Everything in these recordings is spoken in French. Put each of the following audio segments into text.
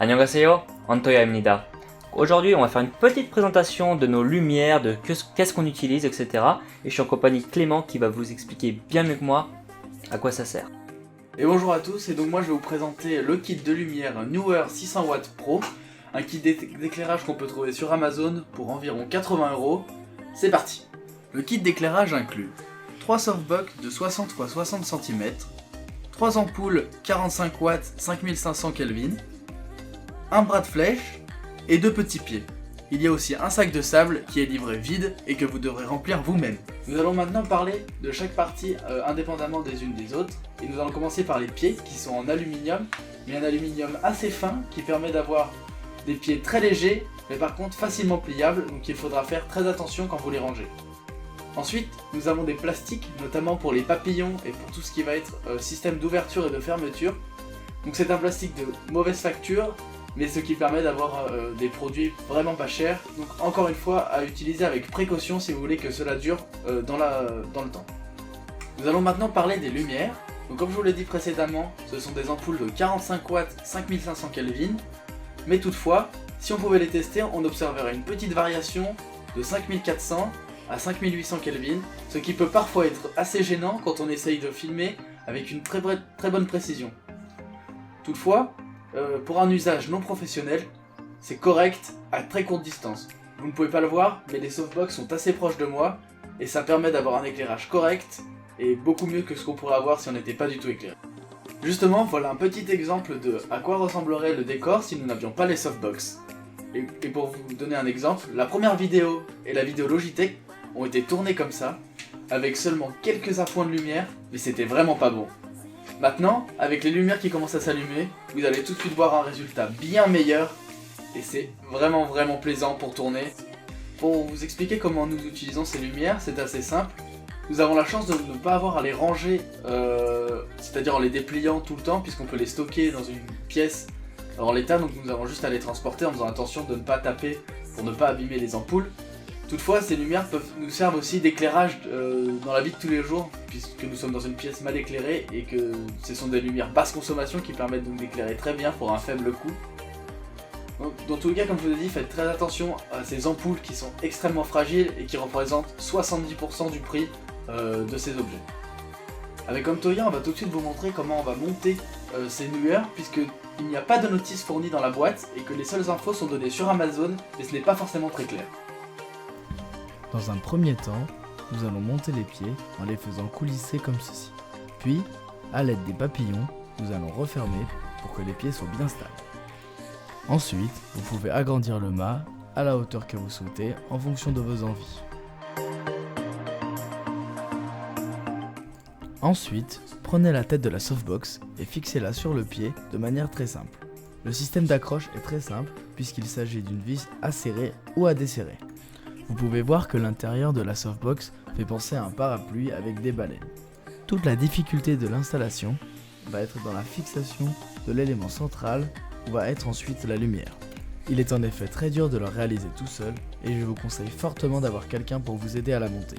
안녕하세요, Antoya입니다. Aujourd'hui, on va faire une petite présentation de nos lumières, de qu'est-ce qu'on utilise, etc. Et je suis en compagnie de Clément qui va vous expliquer bien mieux que moi à quoi ça sert. Et bonjour à tous, et donc moi je vais vous présenter le kit de lumière Neewer 600W Pro, un kit d'éclairage qu'on peut trouver sur Amazon pour environ 80 €. C'est parti. Le kit d'éclairage inclut 3 softbox de 60 x 60 cm, 3 ampoules 45 watts 5500 Kelvin, un bras de flèche et 2 petits pieds. Il y a aussi un sac de sable qui est livré vide et que vous devrez remplir vous-même. Nous allons maintenant parler de chaque partie indépendamment des unes des autres, et nous allons commencer par les pieds qui sont en aluminium, mais un aluminium assez fin qui permet d'avoir des pieds très légers mais par contre facilement pliables, donc il faudra faire très attention quand vous les rangez. Ensuite, nous avons des plastiques, notamment pour les papillons et pour tout ce qui va être système d'ouverture et de fermeture. Donc c'est un plastique de mauvaise facture, mais ce qui permet d'avoir des produits vraiment pas chers. Donc encore une fois, à utiliser avec précaution si vous voulez que cela dure dans le temps. Nous allons maintenant parler des lumières. Donc comme je vous l'ai dit précédemment, ce sont des ampoules de 45 watts 5500 Kelvin, mais toutefois, si on pouvait les tester, on observerait une petite variation de 5400 à 5800 Kelvin, ce qui peut parfois être assez gênant quand on essaye de filmer avec une très bonne précision. Toutefois, pour un usage non professionnel, c'est correct à très courte distance. Vous ne pouvez pas le voir, mais les softbox sont assez proches de moi, et ça permet d'avoir un éclairage correct, et beaucoup mieux que ce qu'on pourrait avoir si on n'était pas du tout éclairé. Justement, voilà un petit exemple de à quoi ressemblerait le décor si nous n'avions pas les softbox. Et pour vous donner un exemple, la première vidéo et la vidéo Logitech ont été tournées comme ça, avec seulement quelques appoints de lumière, mais c'était vraiment pas bon. Maintenant, avec les lumières qui commencent à s'allumer, vous allez tout de suite voir un résultat bien meilleur, et c'est vraiment plaisant pour tourner. Pour vous expliquer comment nous utilisons ces lumières, c'est assez simple. Nous avons la chance de ne pas avoir à les ranger, c'est-à-dire en les dépliant tout le temps, puisqu'on peut les stocker dans une pièce en l'état, donc nous avons juste à les transporter en faisant attention de ne pas taper pour ne pas abîmer les ampoules. Toutefois, ces lumières nous servent aussi d'éclairage dans la vie de tous les jours, puisque nous sommes dans une pièce mal éclairée et que ce sont des lumières basse consommation qui permettent donc d'éclairer très bien pour un faible coût. Donc, dans tous les cas, comme je vous l'ai dit, faites très attention à ces ampoules qui sont extrêmement fragiles et qui représentent 70% du prix de ces objets. Avec Antoya, on va tout de suite vous montrer comment on va monter ces lumières, puisqu'il n'y a pas de notice fournie dans la boîte et que les seules infos sont données sur Amazon, et ce n'est pas forcément très clair. Dans un premier temps, nous allons monter les pieds en les faisant coulisser comme ceci. Puis, à l'aide des papillons, nous allons refermer pour que les pieds soient bien stables. Ensuite, vous pouvez agrandir le mât à la hauteur que vous souhaitez en fonction de vos envies. Ensuite, prenez la tête de la softbox et fixez-la sur le pied de manière très simple. Le système d'accroche est très simple puisqu'il s'agit d'une vis à serrer ou à desserrer. Vous pouvez voir que l'intérieur de la softbox fait penser à un parapluie avec des baleines. Toute la difficulté de l'installation va être dans la fixation de l'élément central où va être ensuite la lumière. Il est en effet très dur de le réaliser tout seul et je vous conseille fortement d'avoir quelqu'un pour vous aider à la monter.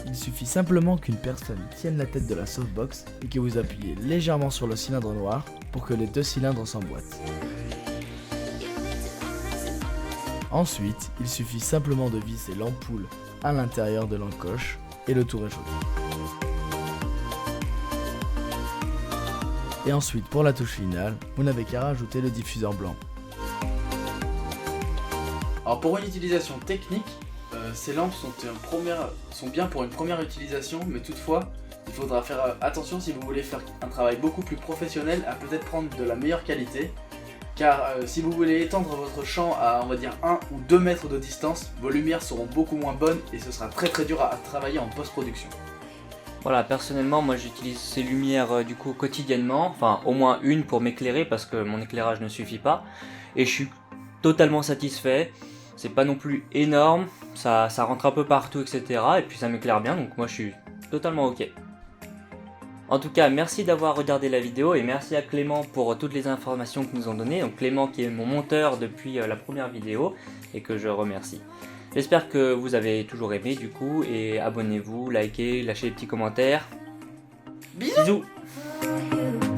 Il suffit simplement qu'une personne tienne la tête de la softbox et que vous appuyez légèrement sur le cylindre noir pour que les deux cylindres s'emboîtent. Ensuite, il suffit simplement de visser l'ampoule à l'intérieur de l'encoche et le tour est joué. Et ensuite, pour la touche finale, vous n'avez qu'à rajouter le diffuseur blanc. Alors pour une utilisation technique, ces lampes sont bien pour une première utilisation, mais toutefois, il faudra faire attention si vous voulez faire un travail beaucoup plus professionnel à peut-être prendre de la meilleure qualité. Car si vous voulez étendre votre champ à on va dire 1 ou 2 mètres de distance, vos lumières seront beaucoup moins bonnes et ce sera très dur à travailler en post-production. Voilà, personnellement, moi j'utilise ces lumières du coup quotidiennement, enfin au moins une pour m'éclairer parce que mon éclairage ne suffit pas. Et je suis totalement satisfait, c'est pas non plus énorme, ça rentre un peu partout, etc. Et puis ça m'éclaire bien, donc moi je suis totalement ok. En tout cas, merci d'avoir regardé la vidéo et merci à Clément pour toutes les informations que nous ont données. Donc Clément qui est mon monteur depuis la première vidéo et que je remercie. J'espère que vous avez toujours aimé du coup et abonnez-vous, likez, lâchez des petits commentaires. Bisous. Bisous.